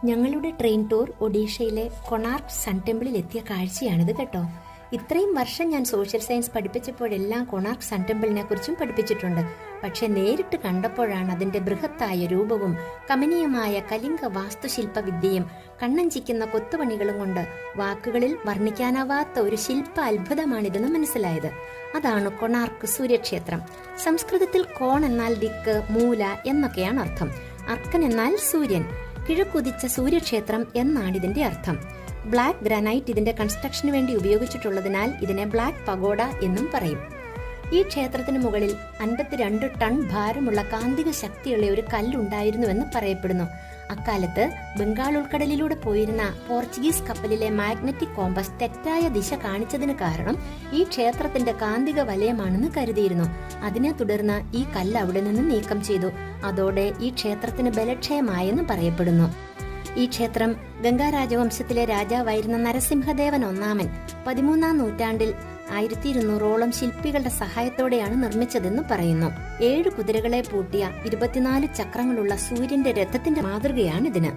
ഞങ്ങളുടെ train tour ഒഡീഷയിലെ Konark sun ടെമ്പിളിൽ എത്തിയ കാഴ്ചയാണിത് കേട്ടോ. ഇത്രയും വർഷം ഞാൻ സോഷ്യൽ സയൻസ് പഠിപ്പിച്ചപ്പോഴെല്ലാം കൊണാർക്ക് സൺ ടെമ്പിളിനെ കുറിച്ചും പഠിപ്പിച്ചിട്ടുണ്ട്. പക്ഷെ നേരിട്ട് കണ്ടപ്പോഴാണ് അതിന്റെ ബൃഹത്തായ രൂപവും കമനീയമായ കലിംഗ വാസ്തുശില്പ വിദ്യയും കണ്ണഞ്ചിക്കുന്ന കൊത്തുപണികളും കൊണ്ട് വാക്കുകളിൽ വർണ്ണിക്കാനാവാത്ത ഒരു ശില്പ അത്ഭുതമാണിതെന്ന് മനസ്സിലായത്. അതാണ് കൊണാർക്ക് സൂര്യക്ഷേത്രം. സംസ്കൃതത്തിൽ കോൺ എന്നാൽ ദിക്ക്, മൂല എന്നൊക്കെയാണ് അർത്ഥം. അർക്കൻ എന്നാൽ സൂര്യൻ. കിഴക്കുദിച്ച സൂര്യക്ഷേത്രം എന്നാണ് ഇതിന്റെ അർത്ഥം. ബ്ലാക്ക് ഗ്രാനൈറ്റ് ഇതിന്റെ കൺസ്ട്രക്ഷന് വേണ്ടി ഉപയോഗിച്ചിട്ടുള്ളതിനാൽ ഇതിനെ ബ്ലാക്ക് പഗോഡ എന്നും പറയും. ഈ ക്ഷേത്രത്തിന് മുകളിൽ 52 ടൺ ഭാരമുള്ള കാന്തിക ശക്തിയുള്ള ഒരു കല്ലുണ്ടായിരുന്നുവെന്ന് പറയപ്പെടുന്നു. അക്കാലത്ത് ബംഗാൾ ഉൾക്കടലിലൂടെ പോയിരുന്ന പോർച്ചുഗീസ് കപ്പലിലെ മാഗ്നറ്റിക് കോമ്പസ് തെറ്റായ ദിശ കാണിച്ചതിന് കാരണം ഈ ക്ഷേത്രത്തിന്റെ കാന്തിക വലയമാണെന്ന് കരുതിയിരുന്നു. അതിനെ തുടർന്ന് ഈ കല്ല് അവിടെ നിന്ന് നീക്കം ചെയ്തു. അതോടെ ഈ ക്ഷേത്രത്തിന് ബലക്ഷയമായെന്ന് പറയപ്പെടുന്നു. ഈ ക്ഷേത്രം ഗംഗാ രാജവംശത്തിലെ രാജാവായിരുന്ന നരസിംഹദേവൻ ഒന്നാമൻ 13-ാം നൂറ്റാണ്ടിൽ 1200ഓളം ശില്പികളുടെ സഹായത്തോടെയാണ് നിർമ്മിച്ചതെന്ന് പറയുന്നു. 7 കുതിരകളെ പൂട്ടിയ 24 ചക്രങ്ങളുള്ള സൂര്യന്റെ രഥത്തിന്റെ മാതൃകയാണിതിന്.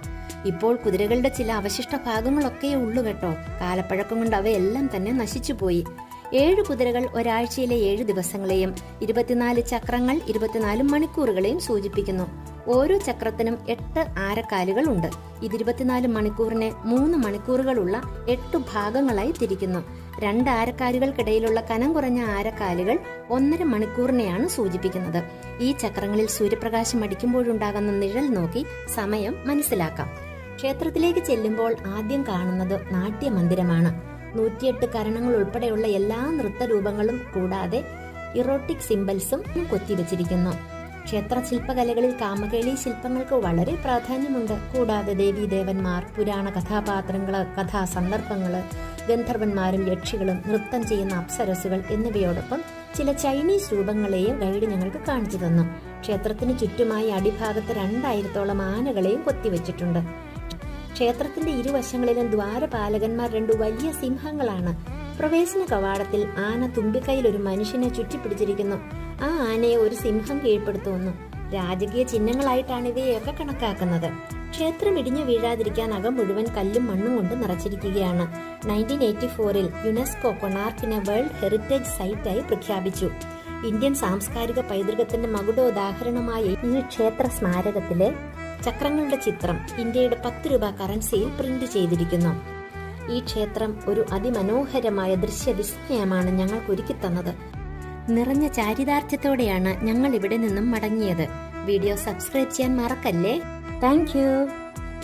ഇപ്പോൾ കുതിരകളുടെ ചില അവശിഷ്ട ഭാഗങ്ങളൊക്കെ ഉള്ളു കേട്ടോ. കാലപ്പഴക്കം കൊണ്ട് അവയെല്ലാം തന്നെ നശിച്ചുപോയി. 7 കുതിരകൾ ഒരാഴ്ചയിലെ 7 ദിവസങ്ങളെയും 24 ചക്രങ്ങൾ 24 മണിക്കൂറുകളെയും സൂചിപ്പിക്കുന്നു. ഓരോ ചക്രത്തിനും 8 ആരക്കാലുകൾ ഉണ്ട്. ഇത് 24 മണിക്കൂറിനെ 3 മണിക്കൂറുകളുള്ള 8 ഭാഗങ്ങളായി തിരിക്കുന്നു. 2 ആരക്കാലുകൾക്കിടയിലുള്ള കനം കുറഞ്ഞ ആരക്കാലുകൾ 1.5 മണിക്കൂറിനെയാണ് സൂചിപ്പിക്കുന്നത്. ഈ ചക്രങ്ങളിൽ സൂര്യപ്രകാശം അടിക്കുമ്പോഴുണ്ടാകുന്ന നിഴൽ നോക്കി സമയം മനസ്സിലാക്കാം. ക്ഷേത്രത്തിലേക്ക് ചെല്ലുമ്പോൾ ആദ്യം കാണുന്നത് നാട്യമന്ദിരമാണ്. 108 കരണങ്ങൾ ഉൾപ്പെടെയുള്ള എല്ലാ നൃത്തരൂപങ്ങളും കൂടാതെ ഇറോട്ടിക് സിംബൽസും കൊത്തിവെച്ചിരിക്കുന്നു. ക്ഷേത്ര ശില്പകലകളിൽ കാമകേളി ശില്പങ്ങൾക്ക് വളരെ പ്രാധാന്യമുണ്ട്. കൂടാതെ ദേവീദേവന്മാർ, പുരാണ കഥാപാത്രങ്ങള്, കഥാസന്ദർഭങ്ങള്, ഗന്ധർവന്മാരും യക്ഷികളും, നൃത്തം ചെയ്യുന്ന അപ്സരസുകൾ എന്നിവയോടൊപ്പം ചില ചൈനീസ് രൂപങ്ങളെയും ഗൈഡ് ഞങ്ങൾക്ക് കാണിച്ചു തന്നു. ക്ഷേത്രത്തിന് ചുറ്റുമായി അടിഭാഗത്ത് 2000ഓളം ആനകളെയും കൊത്തിവെച്ചിട്ടുണ്ട്. ക്ഷേത്രത്തിന്റെ ഇരുവശങ്ങളിലും ദ്വാരപാലകന്മാർ 2 വലിയ സിംഹങ്ങളാണ്. പ്രവേശന കവാടത്തിൽ ആന തുമ്പിക്കൈയിൽ ഒരു മനുഷ്യനെ ചുറ്റിപ്പിടിച്ചിരിക്കുന്നു. ആ ആനയെ ഒരു സിംഹം കീഴ്പ്പെടുത്തുന്നു. രാജകീയ ചിഹ്നങ്ങളായിട്ടാണ് ഇവയൊക്കെ കണക്കാക്കുന്നത്. ക്ഷേത്രം ഇടിഞ്ഞു വീഴാതിരിക്കാൻ അകം മുഴുവൻ കല്ലും മണ്ണും കൊണ്ട് നിറച്ചിരിക്കുകയാണ്. 1984-ൽ യുനെസ്കോ കൊണാർക്കിനെ വേൾഡ് ഹെറിറ്റേജ് സൈറ്റായി പ്രഖ്യാപിച്ചു. ഇന്ത്യൻ സാംസ്കാരിക പൈതൃകത്തിന്റെ മകുടോദാഹരണമായ ഈ ക്ഷേത്ര സ്മാരകത്തിലെ ചക്രങ്ങളുടെ ചിത്രം ഇന്ത്യയുടെ 10 രൂപ കറൻസിയിൽ പ്രിന്റ് ചെയ്തിരിക്കുന്നു. ഈ ക്ഷേത്രം ഒരു അതിമനോഹരമായ ദൃശ്യവിസ്മയമാണ് ഞങ്ങൾക്ക് ഒരുക്കി തന്നത്. നിറഞ്ഞ ചാരിതാർത്ഥ്യത്തോടെയാണ് ഞങ്ങൾ ഇവിടെ നിന്നും മടങ്ങിയത്. വീഡിയോ സബ്സ്ക്രൈബ് ചെയ്യാൻ മറക്കല്ലേ. Thank you.